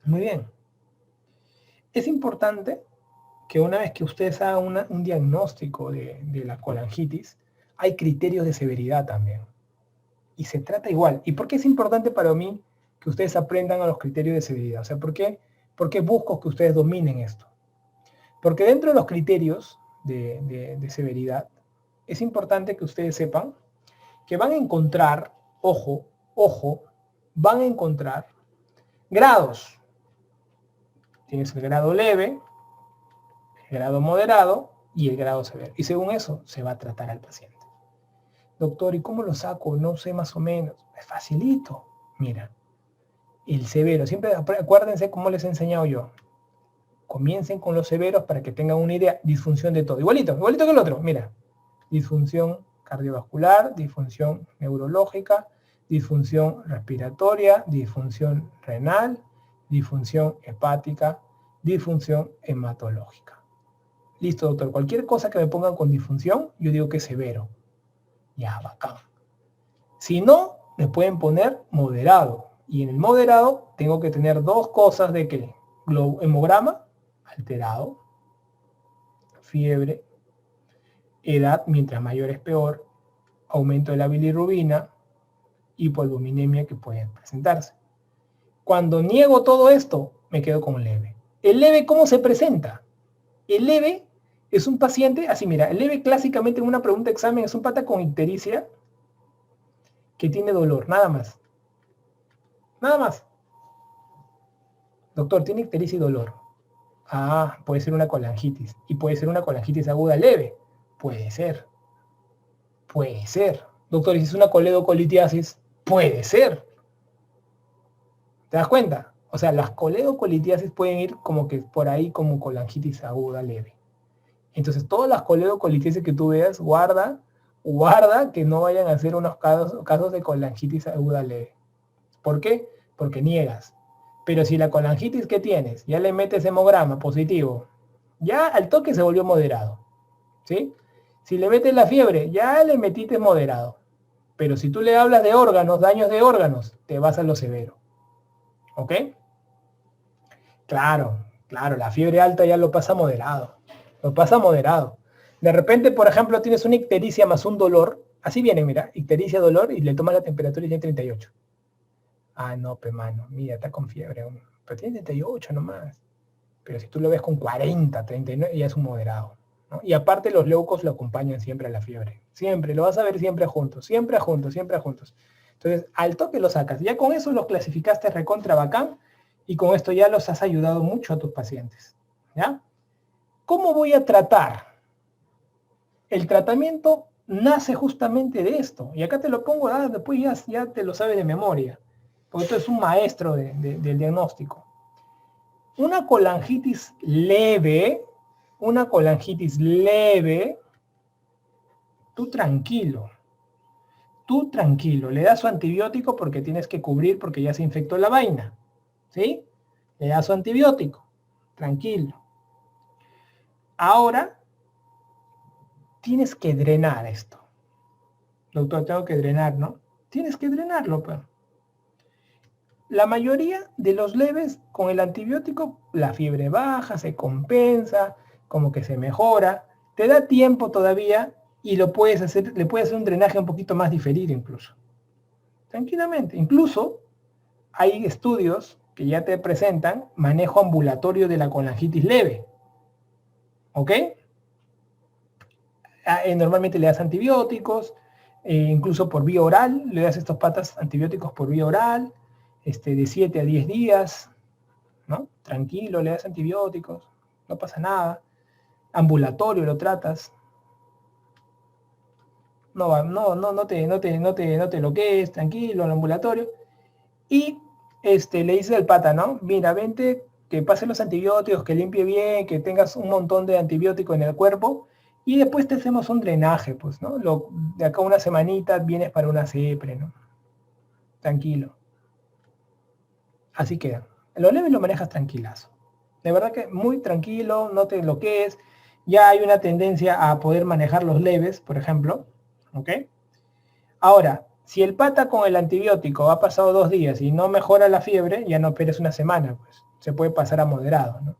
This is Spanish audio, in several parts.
Muy bien. Es importante que una vez que ustedes hagan un diagnóstico de la colangitis, hay criterios de severidad también. Y se trata igual. ¿Y por qué es importante para mí que ustedes aprendan a los criterios de severidad? O sea, ¿por qué busco que ustedes dominen esto? Porque dentro de los criterios de severidad, es importante que ustedes sepan que van a encontrar, ojo, van a encontrar grados. Tienes el grado leve, el grado moderado y el grado severo. Y según eso se va a tratar al paciente. Doctor, ¿y cómo lo saco? No sé más o menos. Es facilito. Mira, el severo. Siempre acuérdense cómo les he enseñado yo. Comiencen con los severos para que tengan una idea. Disfunción de todo. Igualito que el otro. Mira, disfunción cardiovascular, disfunción neurológica, disfunción respiratoria, disfunción renal, disfunción hepática, disfunción hematológica. Listo, doctor. Cualquier cosa que me pongan con disfunción, yo digo que es severo. Ya, bacán. Si no, me pueden poner moderado. Y en el moderado tengo que tener dos cosas de que hemograma alterado, fiebre, edad, mientras mayor es peor, aumento de la bilirrubina, hipoalbuminemia que pueden presentarse. Cuando niego todo esto, me quedo con leve. ¿El leve cómo se presenta? El leve es un paciente, así mira, el leve clásicamente en una pregunta de examen es un pata con ictericia que tiene dolor, nada más. Nada más. Doctor, tiene ictericia y dolor. Ah, puede ser una colangitis. Y puede ser una colangitis aguda leve. Puede ser. Puede ser. Doctor, ¿y si es una coledocolitiasis? Puede ser. ¿Te das cuenta? O sea, las coledocolitiasis pueden ir como que por ahí como colangitis aguda leve. Entonces, todas las coledocolitiasis que tú veas, guarda que no vayan a ser unos casos de colangitis aguda leve. ¿Por qué? Porque niegas. Pero si la colangitis que tienes, ya le metes hemograma positivo, ya al toque se volvió moderado. ¿Sí? Si le metes la fiebre, ya le metiste moderado. Pero si tú le hablas de órganos, daños de órganos, te vas a lo severo. ¿Ok? Claro, la fiebre alta ya lo pasa moderado. Lo pasa moderado. De repente, por ejemplo, tienes una ictericia más un dolor. Así viene, mira, ictericia, dolor, y le tomas la temperatura y ya 38. Ah, no, pe mano, mira, está con fiebre aún. Pero tiene 38 nomás. Pero si tú lo ves con 40, 39, ya es un moderado, ¿no? Y aparte los leucos lo acompañan siempre a la fiebre. Siempre, lo vas a ver siempre juntos, siempre juntos, siempre juntos. Entonces, al toque lo sacas. Ya con eso los clasificaste recontra bacán y con esto ya los has ayudado mucho a tus pacientes. ¿Ya? ¿Cómo voy a tratar? El tratamiento nace justamente de esto. Y acá te lo pongo, después ya te lo sabes de memoria. Porque tú eres un maestro del diagnóstico. Una colangitis leve, tú tranquilo, le das su antibiótico porque tienes que cubrir porque ya se infectó la vaina, ¿sí? Le das su antibiótico, tranquilo. Ahora, tienes que drenar esto. Doctor, tengo que drenar, ¿no? Tienes que drenarlo, pero la mayoría de los leves con el antibiótico, la fiebre baja, se compensa, como que se mejora, te da tiempo todavía y le puedes hacer un drenaje un poquito más diferido incluso. Tranquilamente. Incluso hay estudios que ya te presentan manejo ambulatorio de la colangitis leve. ¿Ok? Normalmente le das antibióticos, incluso por vía oral, le das estos patas antibióticos por vía oral, de 7 a 10 días, ¿no? Tranquilo, le das antibióticos, no pasa nada. Ambulatorio lo tratas. No te bloquees, tranquilo, en ambulatorio. Y le dices al pata, ¿no? Mira, vente, que pase los antibióticos, que limpie bien, que tengas un montón de antibióticos en el cuerpo. Y después te hacemos un drenaje, pues, ¿no? De acá una semanita vienes para una CEPRE, ¿no? Tranquilo. Así queda. Lo leve lo manejas tranquilazo. De verdad que muy tranquilo, no te bloquees. Ya hay una tendencia a poder manejar los leves, por ejemplo. ¿Ok? Ahora, si el pata con el antibiótico ha pasado 2 días y no mejora la fiebre, ya no esperes una semana, pues. se puede pasar a moderado, ¿no?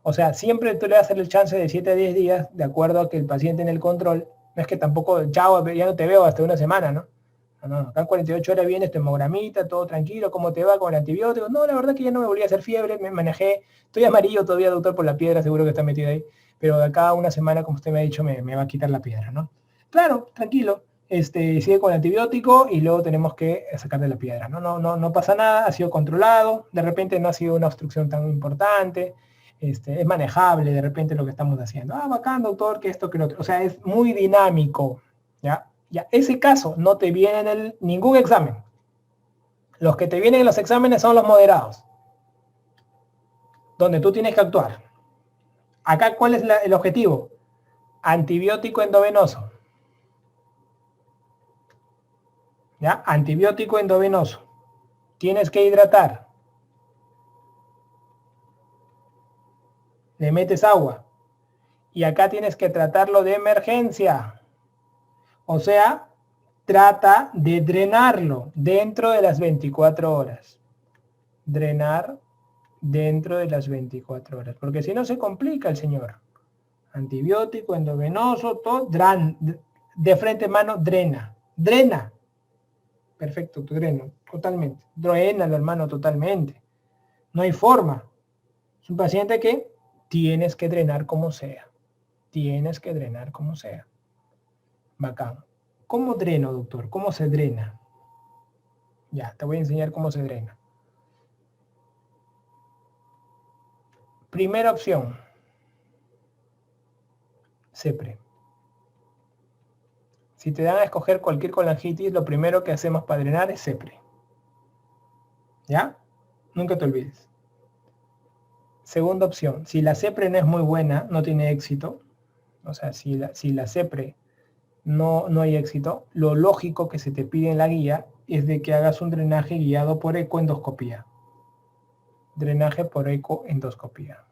O sea, siempre tú le das el chance de 7 a 10 días, de acuerdo a que el paciente en el control, no es que tampoco, chao, ya no te veo hasta una semana, ¿no? No, acá en 48 horas vienes tu hemogramita, todo tranquilo, ¿cómo te va con el antibiótico? No, la verdad que ya no me volví a hacer fiebre, me manejé, estoy amarillo todavía, doctor, por la piedra, seguro que está metida ahí, pero de acá a una semana, como usted me ha dicho, me va a quitar la piedra, ¿no? Claro, tranquilo, sigue con el antibiótico y luego tenemos que sacarle la piedra, ¿no? No pasa nada, ha sido controlado, de repente no ha sido una obstrucción tan importante, es manejable de repente lo que estamos haciendo. Ah, bacán, doctor, que esto, que lo otro. O sea, es muy dinámico, ¿ya? Ya, ese caso no te viene en ningún examen. Los que te vienen en los exámenes son los moderados, donde tú tienes que actuar. Acá, ¿cuál es el objetivo? Antibiótico endovenoso. ¿Ya? Antibiótico endovenoso. Tienes que hidratar. Le metes agua. Y acá tienes que tratarlo de emergencia. O sea, trata de drenarlo dentro de las 24 horas. Drenar dentro de las 24 horas. Porque si no se complica el señor. Antibiótico, endovenoso, todo, de frente mano, drena. Drena. Perfecto, tu dreno, totalmente. Drenalo, hermano, totalmente. No hay forma. Es un paciente que tienes que drenar como sea. Tienes que drenar como sea. Bacán. ¿Cómo dreno, doctor? ¿Cómo se drena? Ya, te voy a enseñar cómo se drena. Primera opción. CEPRE. Si te dan a escoger cualquier colangitis, lo primero que hacemos para drenar es CEPRE. ¿Ya? Nunca te olvides. Segunda opción. Si la CEPRE no es muy buena, no tiene éxito, o sea, si la CEPRE no hay éxito, lo lógico que se te pide en la guía es de que hagas un drenaje guiado por ecoendoscopía. Drenaje por ecoendoscopía.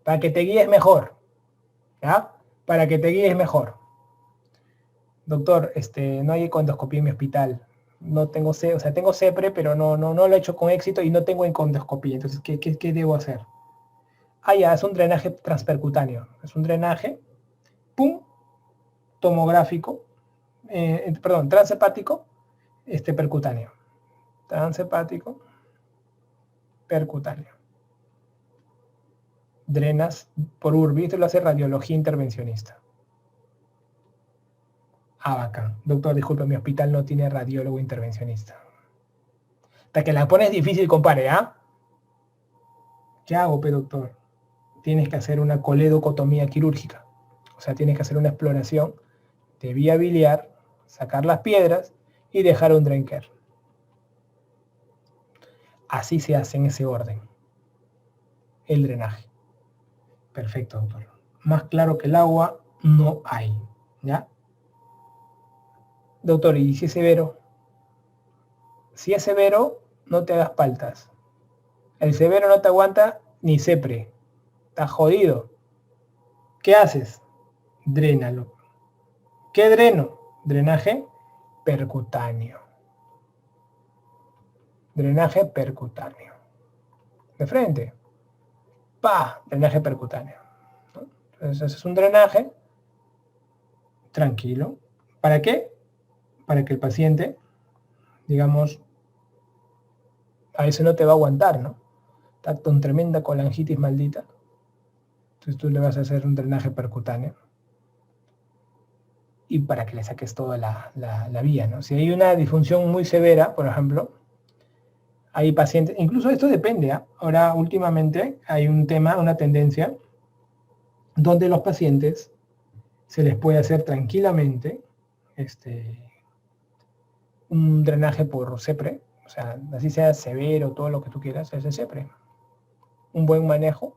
Para que te guíes mejor. ¿Ya? Para que te guíes mejor. Doctor, no hay ecoendoscopía en mi hospital. No tengo, o sea, tengo CEPRE, pero no lo he hecho con éxito y no tengo ecoendoscopía. Entonces, ¿qué debo hacer? Ah, ya, es un drenaje transpercutáneo. Es un drenaje, pum, tomográfico, transhepático, percutáneo. Transhepático, percutáneo. Drenas por URBI, esto lo hace radiología intervencionista. Ah, bacán. Doctor, disculpe, mi hospital no tiene radiólogo intervencionista. Hasta que la pones difícil, compadre, ¿ah? ¿Qué hago, doctor? Tienes que hacer una coledocotomía quirúrgica. O sea, tienes que hacer una exploración de vía biliar, sacar las piedras y dejar un Drenker. Así se hace en ese orden. El drenaje. Perfecto, doctor. Más claro que el agua no hay. ¿Ya? Doctor, ¿y si es severo? Si es severo, no te hagas paltas. El severo no te aguanta ni CEPRE. Estás jodido. ¿Qué haces? Drénalo. ¿Qué dreno? Drenaje percutáneo. Drenaje percutáneo. De frente. ¡Pah! Drenaje percutáneo. Entonces es un drenaje tranquilo. ¿Para qué? Para que el paciente, digamos, a veces no te va a aguantar, ¿no? Está con tremenda colangitis maldita. Entonces tú le vas a hacer un drenaje percutáneo. Y para que le saques toda la vía, ¿no? Si hay una disfunción muy severa, por ejemplo, hay pacientes, incluso esto depende, ¿eh? Ahora últimamente hay un tema, una tendencia, donde los pacientes se les puede hacer tranquilamente un drenaje por CEPRE, o sea, así sea severo, todo lo que tú quieras, es el CEPRE. Un buen manejo.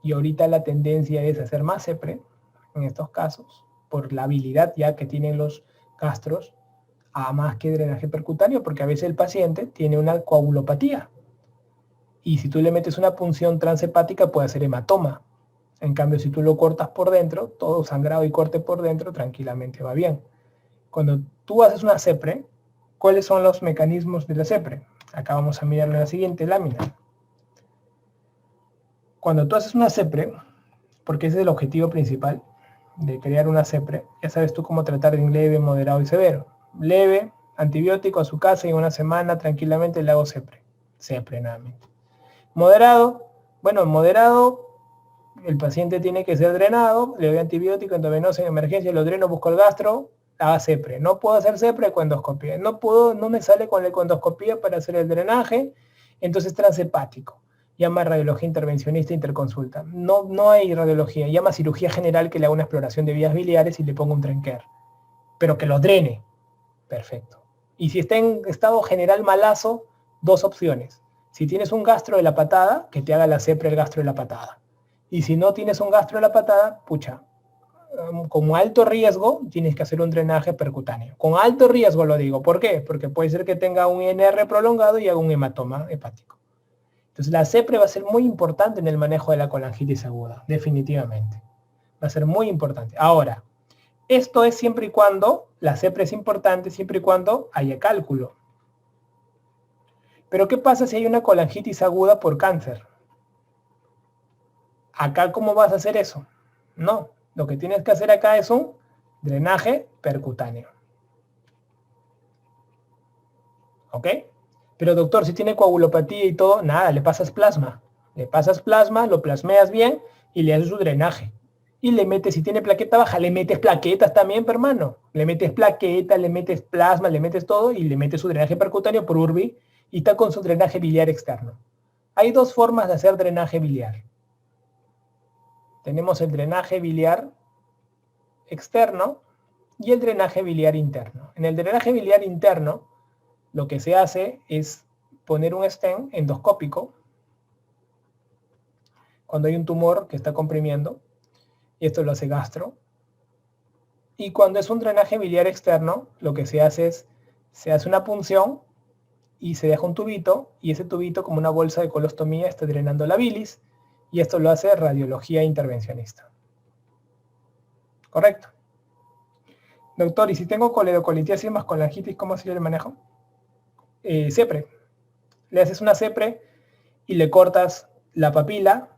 Y ahorita la tendencia es hacer más CEPRE en estos casos, por la habilidad ya que tienen los gastros, a más que drenaje percutáneo, porque a veces el paciente tiene una coagulopatía. Y si tú le metes una punción transhepática puede hacer hematoma. En cambio, si tú lo cortas por dentro, todo sangrado y corte por dentro, tranquilamente va bien. Cuando tú haces una CEPRE, ¿cuáles son los mecanismos de la CEPRE? Acá vamos a mirarlo en la siguiente lámina. cuando tú haces una CEPRE, porque ese es el objetivo principal de crear una CEPRE, ya sabes tú cómo tratar de leve, moderado y severo. Leve, antibiótico a su casa y en una semana tranquilamente le hago CEPRE. CEPRE nuevamente. Moderado, bueno, moderado, el paciente tiene que ser drenado, le doy antibiótico, endovenoso en emergencia, lo dreno, busco el gastro, haga CEPRE. No puedo hacer CEPRE con endoscopía. No me sale con la endoscopía para hacer el drenaje, entonces transhepático. Llama radiología intervencionista interconsulta. No hay radiología, llama cirugía general que le haga una exploración de vías biliares y le ponga un trenquer. Pero que lo drene. Perfecto. Y si está en estado general malazo, dos opciones. Si tienes un gastro de la patada, que te haga la CEPRE el gastro de la patada. Y si no tienes un gastro de la patada, pucha, como alto riesgo, tienes que hacer un drenaje percutáneo. Con alto riesgo lo digo. ¿Por qué? Porque puede ser que tenga un INR prolongado y haga un hematoma hepático. Entonces la CEPRE va a ser muy importante en el manejo de la colangitis aguda, definitivamente. Va a ser muy importante. Ahora, esto es siempre y cuando, la CEPRE es importante siempre y cuando haya cálculo. Pero ¿qué pasa si hay una colangitis aguda por cáncer? Acá, ¿cómo vas a hacer eso? No, lo que tienes que hacer acá es un drenaje percutáneo. ¿Ok? Pero doctor, si tiene coagulopatía y todo, nada, le pasas plasma. Le pasas plasma, lo plasmeas bien y le haces su drenaje. Y le metes, si tiene plaqueta baja, le metes plaquetas también, hermano. Le metes plaqueta, le metes plasma, le metes todo y le metes su drenaje percutáneo por urbi y está con su drenaje biliar externo. Hay dos formas de hacer drenaje biliar. Tenemos el drenaje biliar externo y el drenaje biliar interno. En el drenaje biliar interno, lo que se hace es poner un stent endoscópico cuando hay un tumor que está comprimiendo, y esto lo hace gastro. Y cuando es un drenaje biliar externo, lo que se hace es, se hace una punción y se deja un tubito, y ese tubito, como una bolsa de colostomía, está drenando la bilis, y esto lo hace radiología intervencionista. ¿Correcto? Doctor, ¿y si tengo coledocolitiasis más colangitis, cómo sería el manejo? CEPRE. Le haces una CEPRE y le cortas la papila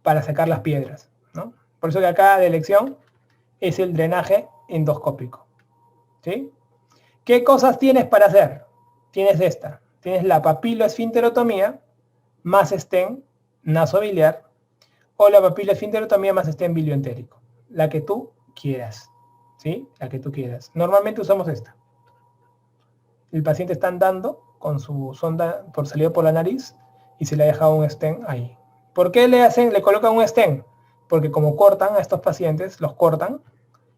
para sacar las piedras, ¿no? Por eso que acá de elección es el drenaje endoscópico, ¿sí? ¿Qué cosas tienes para hacer? Tienes esta. Tienes la papiloesfinterotomía más stent nasobiliar o la papiloesfinterotomía más stent bilioentérico. La que tú quieras, ¿sí? La que tú quieras. Normalmente usamos esta. El paciente está andando con su sonda por salido por la nariz y se le ha dejado un stent ahí. ¿Por qué le colocan un stent? Porque como cortan a estos pacientes, los cortan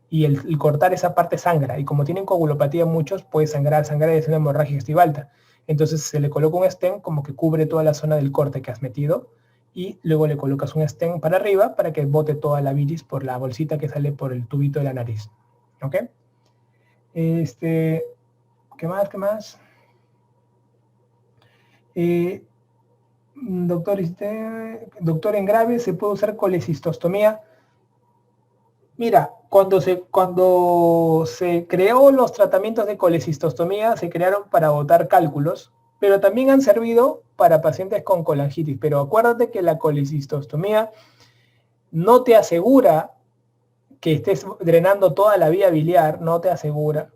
y el cortar esa parte sangra. Y como tienen coagulopatía muchos, puede sangrar y es una hemorragia estivalta. Entonces se le coloca un stent como que cubre toda la zona del corte que has metido y luego le colocas un stent para arriba para que bote toda la bilis por la bolsita que sale por el tubito de la nariz. ¿Ok? ¿Qué más? ¿Qué más? Doctor, en grave se puede usar colecistostomía. Mira, cuando se creó los tratamientos de colecistostomía, se crearon para botar cálculos, pero también han servido para pacientes con colangitis. Pero acuérdate que la colecistostomía no te asegura que estés drenando toda la vía biliar, no te asegura.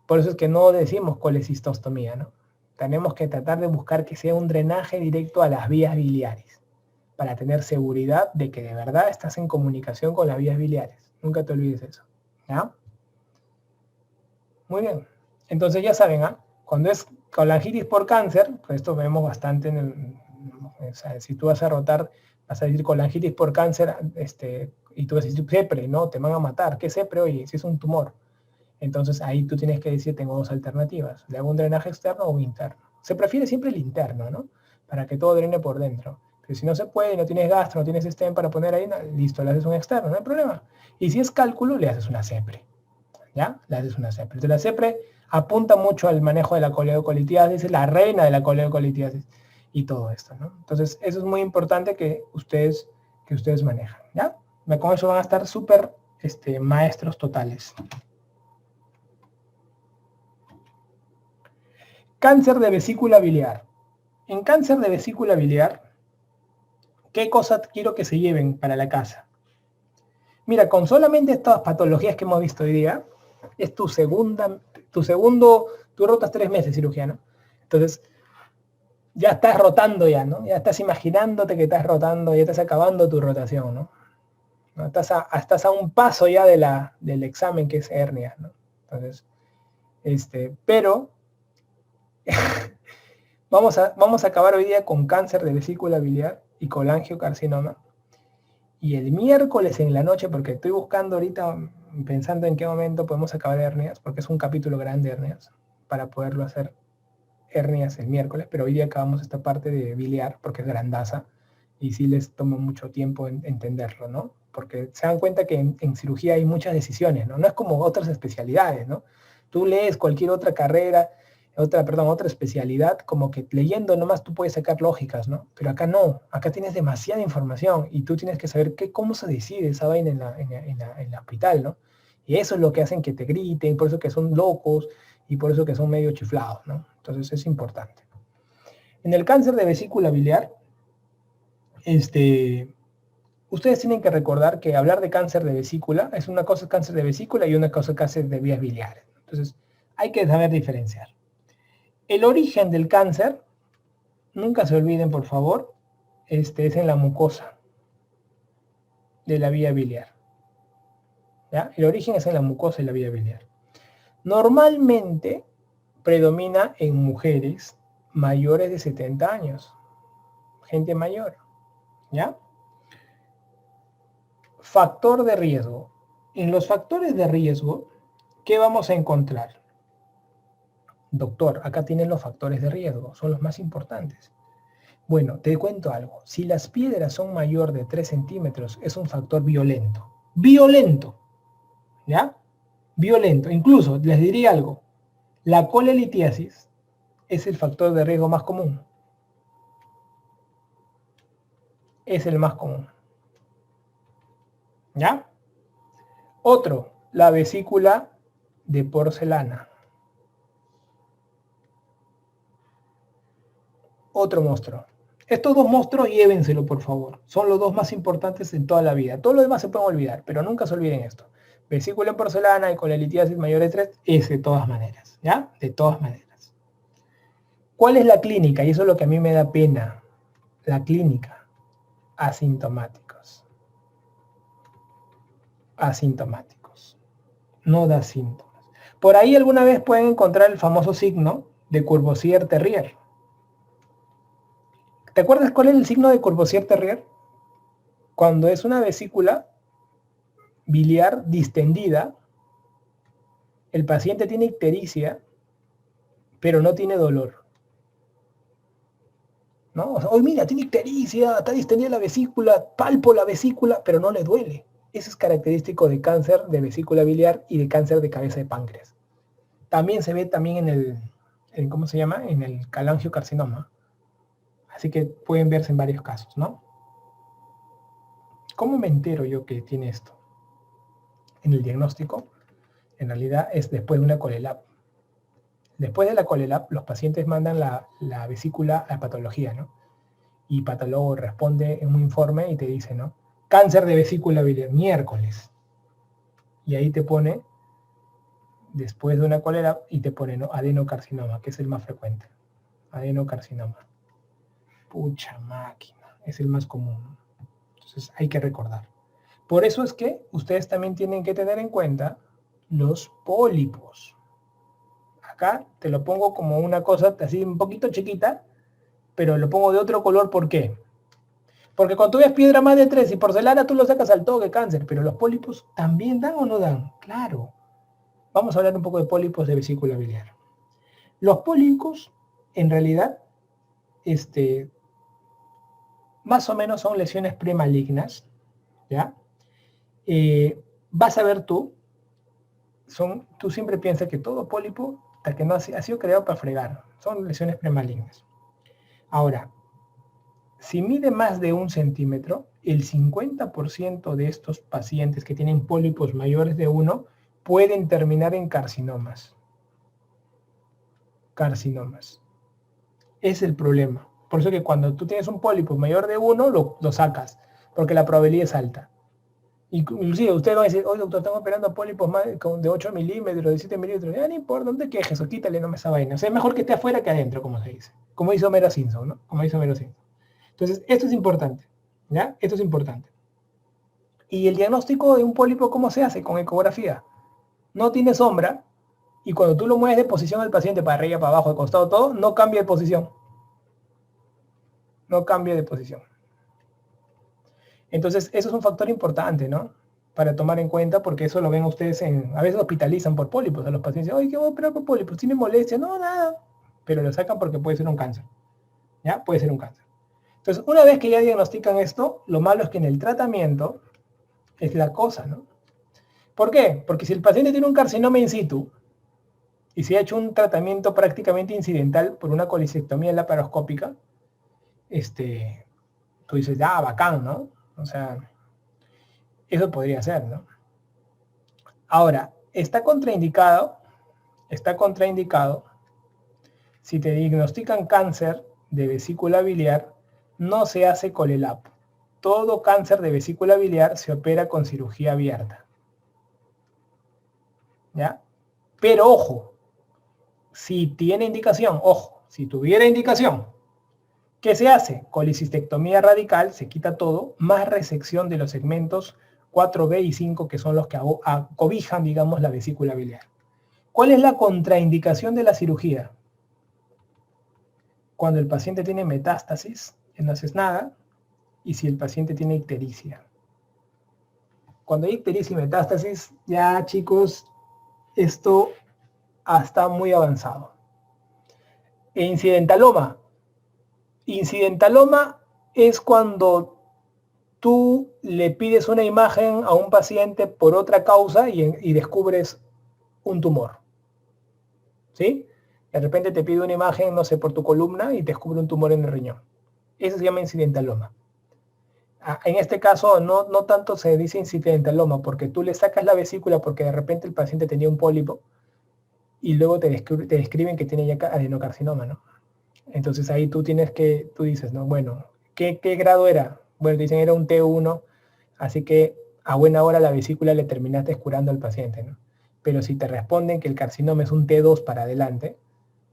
Por eso es que no decimos colecistostomía, ¿no? Tenemos que tratar de buscar que sea un drenaje directo a las vías biliares, para tener seguridad de que de verdad estás en comunicación con las vías biliares. Nunca te olvides eso. ¿Ya? Muy bien. Entonces ya saben, ¿ah? Cuando es colangitis por cáncer, pues esto vemos bastante o sea, si tú vas a rotar, vas a decir colangitis por cáncer, y tú vas a decir CEPRE, ¿no? Te van a matar. ¿Qué CEPRE? Oye, si es un tumor. Entonces ahí tú tienes que decir, tengo dos alternativas. ¿Le hago un drenaje externo o un interno? Se prefiere siempre el interno, ¿no? Para que todo drene por dentro. Pero si no se puede, no tienes gastro, no tienes stent para poner ahí, listo, le haces un externo, no hay problema. Y si es cálculo, le haces una CEPRE. ¿Ya? Le haces una CEPRE. Entonces la CEPRE apunta mucho al manejo de la coledocolitiasis, es la reina de la coledocolitiasis y todo esto, ¿no? Entonces eso es muy importante que ustedes manejan, ¿ya? Con eso van a estar súper maestros totales. Cáncer de vesícula biliar. En cáncer de vesícula biliar, ¿Qué cosas quiero que se lleven para la casa? Mira, con solamente estas patologías que hemos visto hoy día, es tu segundo, tú rotas 3 meses cirujano. Entonces, ya estás rotando ya, ¿no? Ya estás imaginándote que estás rotando, ya estás acabando tu rotación, ¿no? Estás a un paso ya del examen que es hernia, ¿no? Entonces, pero vamos a acabar hoy día con cáncer de vesícula biliar y colangiocarcinoma. Y el miércoles en la noche, porque estoy buscando ahorita, pensando en qué momento podemos acabar hernias, porque es un capítulo grande de hernias, para poderlo hacer hernias el miércoles, pero hoy día acabamos esta parte de biliar, porque es grandaza, y sí les toma mucho tiempo entenderlo, ¿no? Porque se dan cuenta que en cirugía hay muchas decisiones, ¿no? No es como otras especialidades, ¿no? Tú lees cualquier otra carrera, otra especialidad, como que leyendo nomás tú puedes sacar lógicas, ¿no? Pero acá no, acá tienes demasiada información y tú tienes que saber cómo se decide esa vaina en el hospital, ¿no? Y eso es lo que hacen que te griten, por eso que son locos y por eso que son medio chiflados, ¿no? Entonces es importante. En el cáncer de vesícula biliar, ustedes tienen que recordar que hablar de cáncer de vesícula es una cosa cáncer de vesícula y una cosa cáncer de vías biliares. Entonces hay que saber diferenciar. El origen del cáncer, nunca se olviden por favor, es en la mucosa de la vía biliar. ¿Ya? El origen es en la mucosa de la vía biliar. Normalmente predomina en mujeres mayores de 70 años, gente mayor, ¿ya? Factor de riesgo. En los factores de riesgo, ¿qué vamos a encontrar? Doctor, acá tienen los factores de riesgo, son los más importantes. Bueno, te cuento algo. Si las piedras son mayor de 3 centímetros, es un factor violento. Violento. ¿Ya? Violento. Incluso, les diría algo. La colelitiasis es el factor de riesgo más común. Es el más común. ¿Ya? Otro, la vesícula de porcelana. Otro monstruo. Estos dos monstruos llévenselo, por favor. Son los dos más importantes en toda la vida. Todo lo demás se pueden olvidar, pero nunca se olviden esto. Vesícula en porcelana y colelitiasis mayor de 3, es de todas maneras. ¿Ya? De todas maneras. ¿Cuál es la clínica? Y eso es lo que a mí me da pena. La clínica. Asintomáticos. Asintomáticos. No da síntomas. Por ahí alguna vez pueden encontrar el famoso signo de Courvoisier-Terrier. ¿Te acuerdas cuál es el signo de Courvoisier-Terrier? Cuando es una vesícula biliar distendida, el paciente tiene ictericia, pero no tiene dolor. ¿No? O sea, hoy mira, tiene ictericia, está distendida la vesícula, palpo la vesícula, pero no le duele. Eso es característico de cáncer de vesícula biliar y de cáncer de cabeza de páncreas. También se ve también ¿cómo se llama? En el calangiocarcinoma. Así que pueden verse en varios casos, ¿no? ¿Cómo me entero yo que tiene esto? En el diagnóstico, en realidad es después de una ColeLab. Después de la ColeLab, los pacientes mandan la vesícula a patología, ¿no? Y patólogo responde en un informe y te dice, ¿no? Cáncer de vesícula biliar, miércoles. Y ahí te pone, después de una ColeLab, y te pone, ¿no? Adenocarcinoma, que es el más frecuente. Adenocarcinoma. Pucha máquina, es el más común. Entonces hay que recordar. Por eso es que ustedes también tienen que tener en cuenta los pólipos. Acá te lo pongo como una cosa así un poquito chiquita, pero lo pongo de otro color, ¿por qué? Porque cuando tú ves piedra más de 3 y porcelana, tú lo sacas al toque, cáncer, pero los pólipos también dan o no dan. Claro. Vamos a hablar un poco de pólipos de vesícula biliar. Los pólipos, en realidad, más o menos son lesiones premalignas, ¿ya? Vas a ver tú siempre piensas que todo pólipo, hasta que no ha sido creado para fregar, son lesiones premalignas. Ahora, si mide más de 1 centímetro, el 50% de estos pacientes que tienen pólipos mayores de 1 pueden terminar en carcinomas. Carcinomas. Es el problema. Por eso que cuando tú tienes un pólipo mayor de 1, lo sacas, porque la probabilidad es alta. Inclusive ustedes van a decir, oye doctor, estamos operando pólipos de 8 milímetros, de 7 milímetros. Ya no importa, no te quejes, o quítale nomás esa vaina. O sea, es mejor que esté afuera que adentro, como se dice. Como hizo Homero Simpson, ¿no? Como hizo Homero Simpson. Entonces, esto es importante, ¿ya? Esto es importante. ¿Y el diagnóstico de un pólipo cómo se hace? Con ecografía. No tiene sombra, y cuando tú lo mueves de posición al paciente, para arriba, para abajo, de costado, todo, no cambia de posición. No cambia de posición. Entonces, eso es un factor importante, ¿no? Para tomar en cuenta, porque eso lo ven ustedes a veces hospitalizan por pólipos a los pacientes. Oye, ¿qué voy a operar por pólipos? ¿Tiene molestia? No, nada. Pero lo sacan porque puede ser un cáncer. ¿Ya? Puede ser un cáncer. Entonces, una vez que ya diagnostican esto, lo malo es que en el tratamiento es la cosa, ¿no? ¿Por qué? Porque si el paciente tiene un carcinoma in situ y se ha hecho un tratamiento prácticamente incidental por una colecistectomía laparoscópica, tú dices, ya, bacán, ¿no? O sea, eso podría ser, ¿no? Ahora, está contraindicado si te diagnostican cáncer de vesícula biliar, no se hace colelap. Todo cáncer de vesícula biliar se opera con cirugía abierta. ¿Ya? Pero ojo, si tiene indicación, ojo, si tuviera indicación, ¿qué se hace? Colecistectomía radical, se quita todo, más resección de los segmentos 4B y 5, que son los que cobijan, digamos, la vesícula biliar. ¿Cuál es la contraindicación de la cirugía? Cuando el paciente tiene metástasis, no haces nada, y si el paciente tiene ictericia. Cuando hay ictericia y metástasis, ya chicos, esto está muy avanzado. E incidentaloma. Incidentaloma es cuando tú le pides una imagen a un paciente por otra causa y descubres un tumor. ¿Sí? De repente te pide una imagen, no sé, por tu columna y descubre un tumor en el riñón. Eso se llama incidentaloma. En este caso no tanto se dice incidentaloma, porque tú le sacas la vesícula porque de repente el paciente tenía un pólipo y luego te describen que tiene ya adenocarcinoma, ¿no? Entonces ahí tú dices, ¿no? Bueno, ¿qué grado era? Bueno, dicen era un T1, así que a buena hora la vesícula le terminaste curando al paciente, ¿no? Pero si te responden que el carcinoma es un T2 para adelante,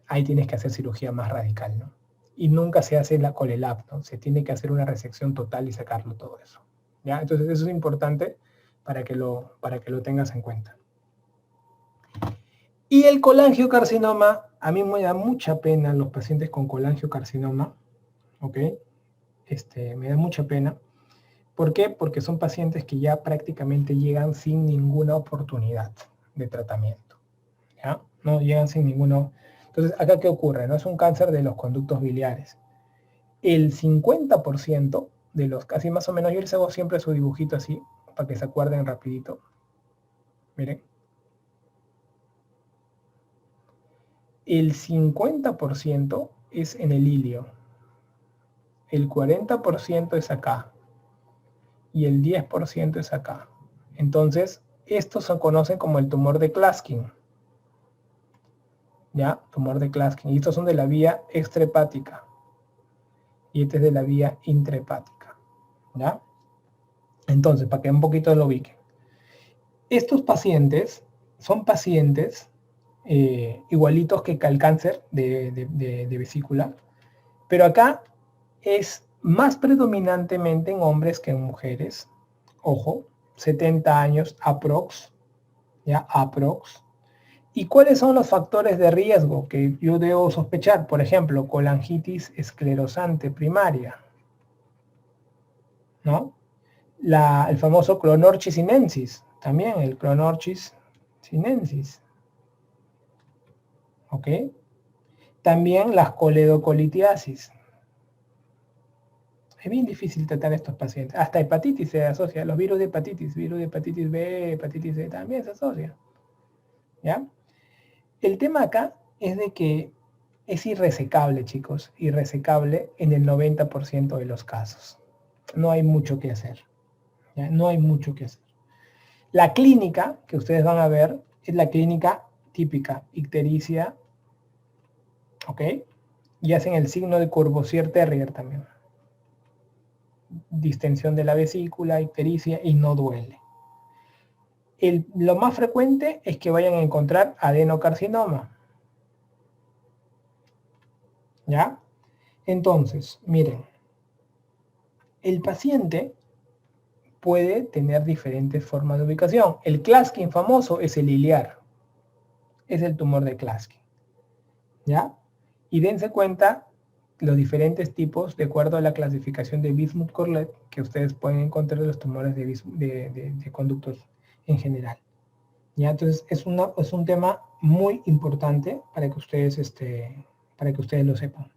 ahí tienes que hacer cirugía más radical, ¿no? Y nunca se hace la colelap, ¿no? Se tiene que hacer una resección total y sacarlo todo eso, ¿ya? Entonces eso es importante para que lo tengas en cuenta. Y el colangiocarcinoma, a mí me da mucha pena los pacientes con colangiocarcinoma, ¿ok? Me da mucha pena. ¿Por qué? Porque son pacientes que ya prácticamente llegan sin ninguna oportunidad de tratamiento, ¿ya? No llegan sin ninguna. Entonces, ¿acá qué ocurre? No es un cáncer de los conductos biliares. El 50% de los, casi más o menos, yo les hago siempre su dibujito así, para que se acuerden rapidito. Miren. El 50% es en el ilio. El 40% es acá. Y el 10% es acá. Entonces, estos se conocen como el tumor de Klaskin. ¿Ya? Tumor de Klaskin. Y estos son de la vía extrahepática. Y este es de la vía intrahepática. ¿Ya? Entonces, para que un poquito lo ubiquen. Estos pacientes son pacientes igualitos que el cáncer de vesícula, pero acá es más predominantemente en hombres que en mujeres. Ojo, 70 años aprox, ya aprox. ¿Y cuáles son los factores de riesgo que yo debo sospechar? Por ejemplo, colangitis esclerosante primaria, ¿no? El famoso Clonorchis sinensis, también el Clonorchis sinensis, ¿ok? También las coledocolitiasis. Es bien difícil tratar a estos pacientes. Hasta hepatitis se asocia, los virus de hepatitis B, hepatitis C también se asocia. ¿Ya? El tema acá es de que es irresecable, chicos, irresecable en el 90% de los casos. No hay mucho que hacer. ¿Ya? No hay mucho que hacer. La clínica que ustedes van a ver es la clínica típica, ictericia, ¿ok? y hacen el signo de Courvoisier-Terrier también. Distensión de la vesícula, ictericia y no duele. Lo más frecuente es que vayan a encontrar adenocarcinoma. ¿Ya? Entonces, miren, el paciente puede tener diferentes formas de ubicación. El Klaskin famoso es el iliar. Es el tumor de Klaskin. ¿Ya? Y dense cuenta los diferentes tipos de acuerdo a la clasificación de Bismuth-Corlett que ustedes pueden encontrar en los tumores de conductos en general. ¿Ya? Entonces es un tema muy importante para que ustedes, lo sepan.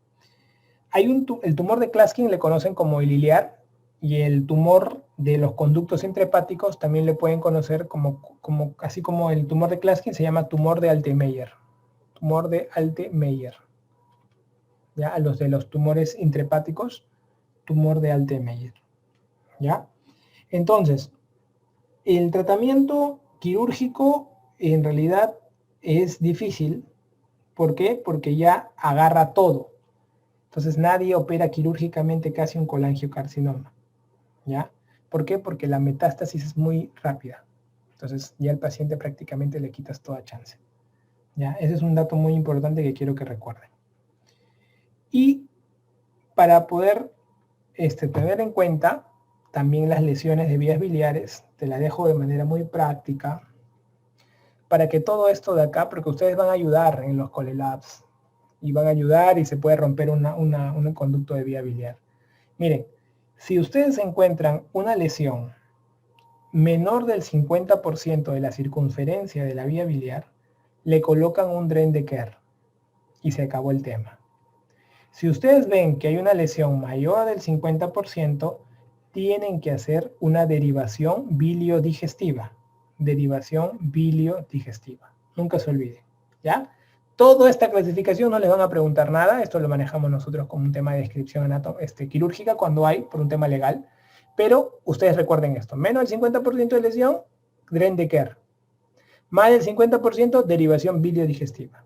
El tumor de Klaskin le conocen como el iliar, y el tumor de los conductos intrahepáticos también le pueden conocer así como el tumor de Klaskin se llama tumor de Altemeyer. Tumor de Altemeyer. ¿Ya? A los de los tumores intrahepáticos, tumor de Altemeyer. ¿Ya? Entonces, el tratamiento quirúrgico en realidad es difícil. ¿Por qué? Porque ya agarra todo. Entonces nadie opera quirúrgicamente casi un colangiocarcinoma. ¿Ya? ¿Por qué? Porque la metástasis es muy rápida. Entonces ya al paciente prácticamente le quitas toda chance. ¿Ya? Ese es un dato muy importante que quiero que recuerden. Y para poder tener en cuenta también las lesiones de vías biliares, te la dejo de manera muy práctica, para que todo esto de acá, porque ustedes van a ayudar en los colelabs, y van a ayudar y se puede romper un conducto de vía biliar. Miren, si ustedes encuentran una lesión menor del 50% de la circunferencia de la vía biliar, le colocan un dren de Kerr y se acabó el tema. Si ustedes ven que hay una lesión mayor del 50%, tienen que hacer una derivación biliodigestiva. Derivación biliodigestiva. Nunca se olviden, ¿ya? Toda esta clasificación no les van a preguntar nada, esto lo manejamos nosotros como un tema de descripción quirúrgica cuando hay, por un tema legal, pero ustedes recuerden esto, menos del 50% de lesión, dren de Kerr. Más del 50%, derivación biliodigestiva.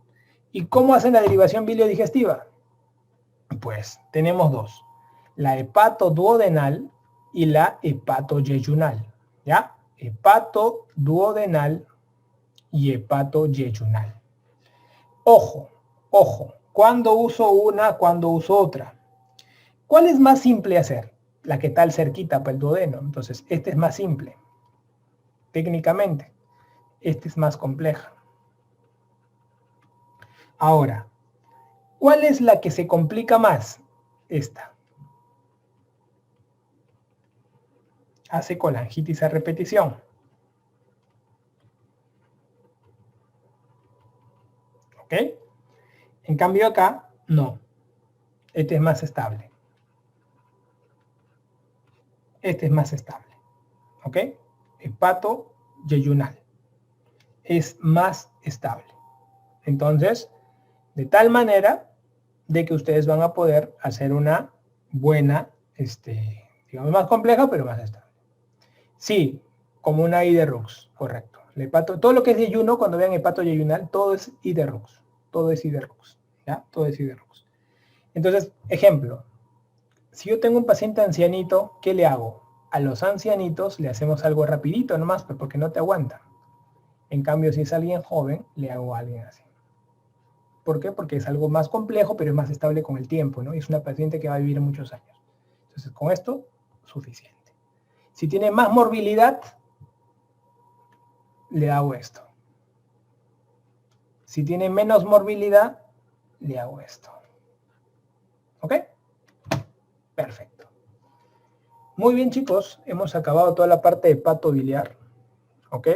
¿Y cómo hacen la derivación biliodigestiva? Pues tenemos dos, la hepatoduodenal y la hepatoyeyunal, ¿ya? Hepatoduodenal y hepatoyeyunal. Ojo, ojo, ¿cuándo uso una, cuándo uso otra? ¿Cuál es más simple hacer? La que está cerquita para el duodeno. Entonces, esta es más simple, técnicamente. Esta es más compleja. Ahora, ¿cuál es la que se complica más? Esta. Hace colangitis a repetición. ¿Ok? En cambio acá, no. Este es más estable. Este es más estable. ¿Ok? Hepatoyeyunal. Es más estable. Entonces, de tal manera de que ustedes van a poder hacer una buena, digamos más compleja, pero más estable. Sí, como una Iderrux, correcto. Todo lo que es yeyuno, cuando vean hepatoyeyunal, todo es Iderrux. Todo es Iderrux. ¿Ya? Todo es Iderrux. Entonces, ejemplo. Si yo tengo un paciente ancianito, ¿qué le hago? A los ancianitos le hacemos algo rapidito nomás, porque no te aguantan. En cambio, si es alguien joven, le hago a alguien así. ¿Por qué? Porque es algo más complejo, pero es más estable con el tiempo, ¿no? Y es una paciente que va a vivir muchos años. Entonces, con esto, suficiente. Si tiene más morbilidad, le hago esto. Si tiene menos morbilidad, le hago esto. ¿Ok? Perfecto. Muy bien, chicos. Hemos acabado toda la parte de hepatobiliar. ¿Ok?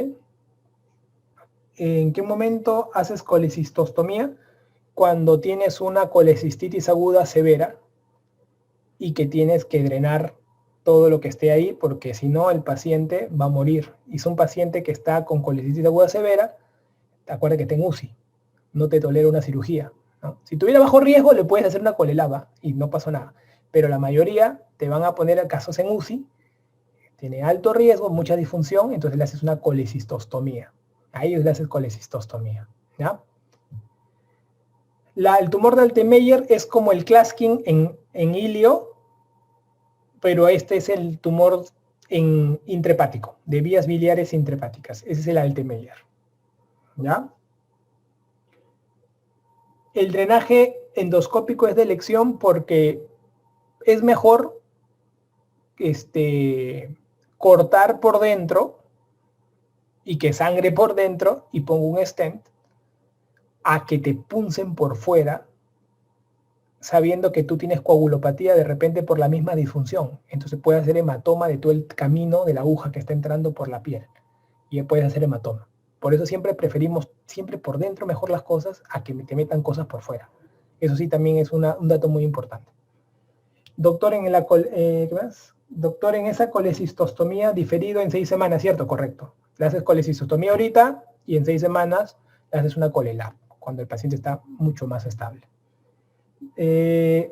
¿En qué momento haces colecistostomía? Cuando tienes una colecistitis aguda severa y que tienes que drenar todo lo que esté ahí, porque si no el paciente va a morir. Y es un paciente que está con colecistitis aguda severa, acuérdate que está en UCI, no te tolera una cirugía, ¿no? Si tuviera bajo riesgo le puedes hacer una colelaba y no pasó nada, pero la mayoría te van a poner a casos en UCI, tiene alto riesgo, mucha disfunción, entonces le haces una colecistostomía. A ellos le haces colecistostomía, ¿ya? El tumor de Altenmeyer es como el Claskin en ilio, pero este es el tumor intrahepático, de vías biliares intrahepáticas. Ese es el Altenmeyer. ¿Ya? El drenaje endoscópico es de elección porque es mejor cortar por dentro y que sangre por dentro y pongo un stent a que te puncen por fuera sabiendo que tú tienes coagulopatía de repente por la misma disfunción. Entonces puede hacer hematoma de todo el camino de la aguja que está entrando por la piel. Y puedes hacer hematoma. Por eso siempre preferimos, siempre por dentro mejor las cosas a que te metan cosas por fuera. Eso sí también es un dato muy importante. Doctor, ¿qué más? Doctor, en esa colecistostomía diferido en 6 semanas, ¿cierto? Correcto. Le haces colecistostomía ahorita y en 6 semanas le haces una colelab, cuando el paciente está mucho más estable. En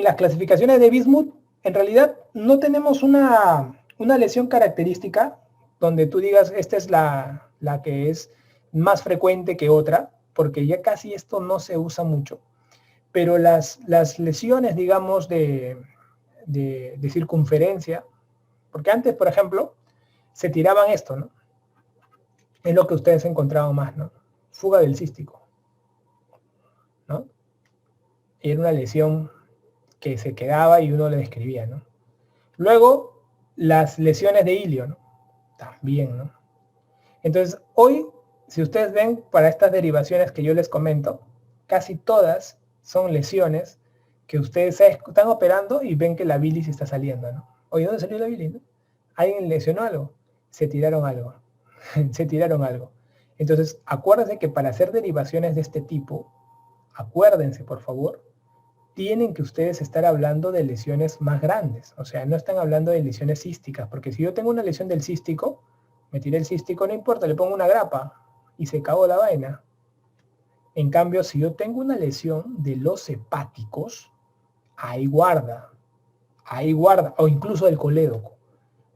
las clasificaciones de Bismuth, en realidad no tenemos una lesión característica donde tú digas, esta es la que es más frecuente que otra, porque ya casi esto no se usa mucho. Pero las lesiones, digamos, de circunferencia, porque antes, por ejemplo, se tiraban esto, ¿no? Es lo que ustedes han encontrado más, ¿no? Fuga del cístico, ¿no? Era una lesión que se quedaba y uno le describía, ¿no? Luego, las lesiones de ilio, ¿no? También, ¿no? Entonces, hoy, si ustedes ven para estas derivaciones que yo les comento, casi todas son lesiones que ustedes están operando y ven que la bilis está saliendo, ¿no? Oye, ¿dónde salió la bilis? ¿No? ¿Alguien lesionó algo? Se tiraron algo. Se tiraron algo. Entonces, acuérdense que para hacer derivaciones de este tipo, acuérdense, por favor, tienen que ustedes estar hablando de lesiones más grandes. O sea, no están hablando de lesiones císticas, porque si yo tengo una lesión del cístico, me tiré el cístico, no importa, le pongo una grapa y se acabó la vaina. En cambio, si yo tengo una lesión de los hepáticos, ahí guarda, o incluso del colédoco.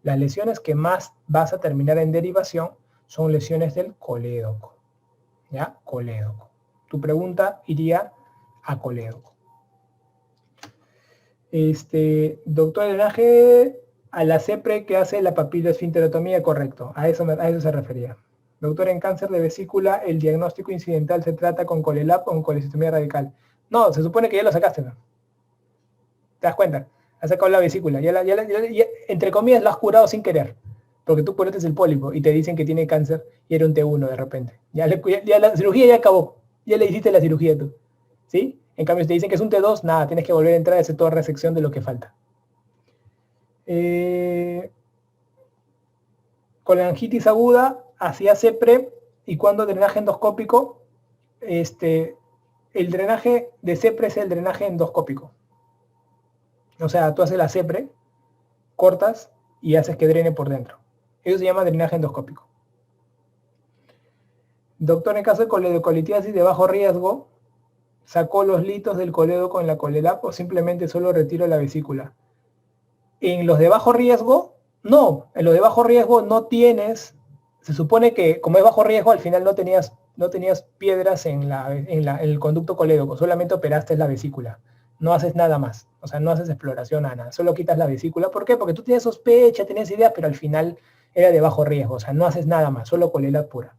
Las lesiones que más vas a terminar en derivación son lesiones del colédoco. ¿Ya? Colédoco. Tu pregunta iría a colédoco. Doctor, el drenaje a la CEPRE que hace la papiloesfinterotomía, correcto. A eso se refería. Doctor, en cáncer de vesícula, el diagnóstico incidental se trata con colelap o con colecistectomía radical. No, se supone que ya lo sacaste, ¿no? ¿Te das cuenta? Has sacado la vesícula. Entre comillas, lo has curado sin querer. Porque tú curaste el pólipo y te dicen que tiene cáncer y era un T1 de repente. Ya la cirugía ya acabó. Ya le hiciste la cirugía tú. ¿Sí? En cambio, si te dicen que es un T2, nada, tienes que volver a entrar a hacer toda resección de lo que falta. Colangitis aguda, hacia CEPRE, y cuando drenaje endoscópico, el drenaje de CEPRE es el drenaje endoscópico. O sea, tú haces la CEPRE, cortas y haces que drene por dentro. Eso se llama drenaje endoscópico. Doctor, en caso de coledocolitíasis de bajo riesgo, ¿sacó los litos del colédoco en la colelap o simplemente solo retiro la vesícula? En los de bajo riesgo, no. En los de bajo riesgo no tienes, se supone que como es bajo riesgo, al final no tenías piedras en el conducto colédoco, solamente operaste la vesícula. No haces nada más, o sea, no haces exploración, nada, solo quitas la vesícula. ¿Por qué? Porque tú tienes sospecha, tenías ideas, pero al final era de bajo riesgo, o sea, no haces nada más, solo colela pura.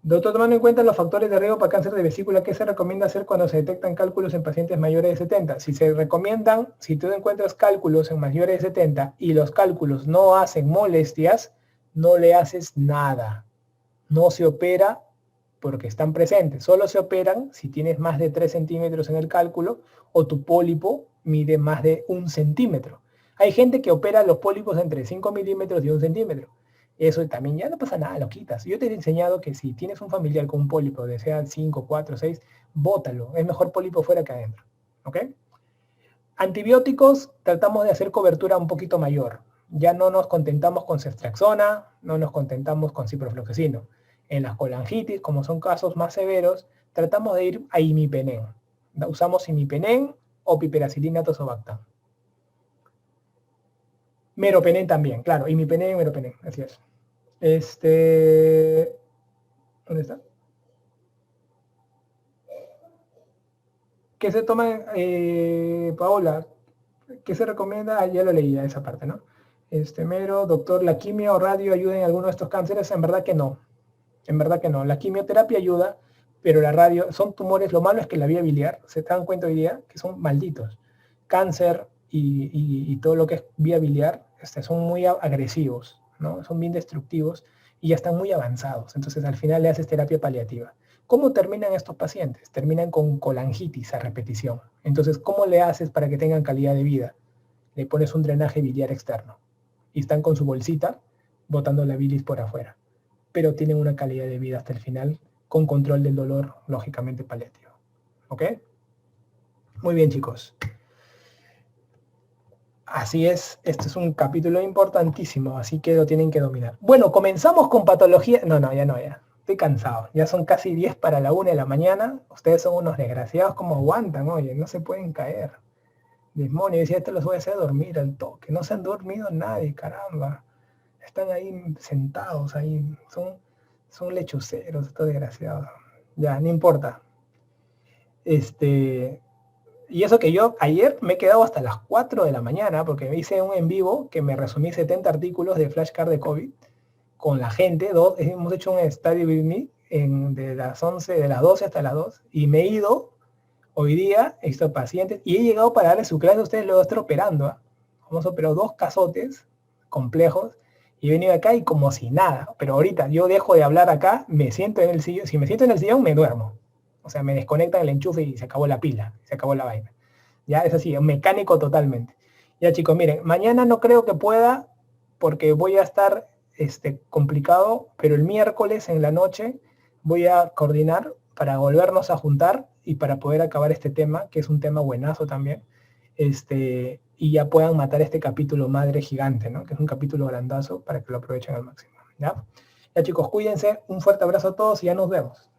Doctor, tomando en cuenta los factores de riesgo para cáncer de vesícula, ¿qué se recomienda hacer cuando se detectan cálculos en pacientes mayores de 70? Si se recomiendan, si tú encuentras cálculos en mayores de 70 y los cálculos no hacen molestias, no le haces nada. No se opera porque están presentes. Solo se operan si tienes más de 3 centímetros en el cálculo o tu pólipo mide más de 1 centímetro. Hay gente que opera los pólipos entre 5 milímetros y 1 centímetro. Eso también ya no pasa nada, lo quitas. Yo te he enseñado que si tienes un familiar con un pólipo de sea 5, 4, 6, bótalo. Es mejor pólipo fuera que adentro. ¿Ok? Antibióticos, tratamos de hacer cobertura un poquito mayor. Ya no nos contentamos con ceftriaxona, no nos contentamos con ciprofloxacino. En las colangitis, como son casos más severos, tratamos de ir a imipenem. Usamos imipenem o piperacilina tazobactam. Meropenem también, claro, imipenem y meropenem, así es. ¿Dónde está? ¿Qué se toma, Paola? ¿Qué se recomienda? Ah, ya lo leía esa parte, ¿no? Mero, doctor, ¿la quimio o radio ayuda en alguno de estos cánceres? En verdad que no. En verdad que no. La quimioterapia ayuda, pero la radio, son tumores, lo malo es que la vía biliar, se dan cuenta hoy día que son malditos. Cáncer y todo lo que es vía biliar son muy agresivos, ¿no? Son bien destructivos y ya están muy avanzados. Entonces al final le haces terapia paliativa. ¿Cómo terminan estos pacientes? Terminan con colangitis a repetición. Entonces, ¿cómo le haces para que tengan calidad de vida? Le pones un drenaje biliar externo y están con su bolsita botando la bilis por afuera, pero tienen una calidad de vida hasta el final con control del dolor, lógicamente paliativo. ¿Ok? Muy bien, chicos. Así es, este es un capítulo importantísimo, así que lo tienen que dominar. Bueno, comenzamos con patología. No, ya no, ya. Estoy cansado. Ya son casi 10 para la 1 de la mañana. Ustedes son unos desgraciados, como aguantan, oye, no se pueden caer. Demonio, decía, esto los voy a hacer dormir al toque. No se han dormido nadie, caramba. Están ahí sentados, ahí. Son lechuceros, estos desgraciados. Ya, no importa. Y eso que yo ayer me he quedado hasta las 4 de la mañana porque me hice un en vivo que me resumí 70 artículos de flashcard de COVID con la gente. Hemos hecho un study with me de las 11, de las 12 hasta las 2 y me he ido hoy día, he visto pacientes y he llegado para darle su clase a ustedes, luego estoy operando. ¿Eh? Hemos operado 2 cazotes complejos y he venido acá y como si nada. Pero ahorita yo dejo de hablar acá, me siento en el sillón. Si me siento en el sillón, me duermo. O sea, me desconectan el enchufe y se acabó la pila, se acabó la vaina. Ya es así, mecánico totalmente. Ya chicos, miren, mañana no creo que pueda porque voy a estar complicado, pero el miércoles en la noche voy a coordinar para volvernos a juntar y para poder acabar este tema, que es un tema buenazo también, y ya puedan matar este capítulo madre gigante, ¿no? Que es un capítulo grandazo para que lo aprovechen al máximo, ¿ya? Ya chicos, cuídense, un fuerte abrazo a todos y ya nos vemos.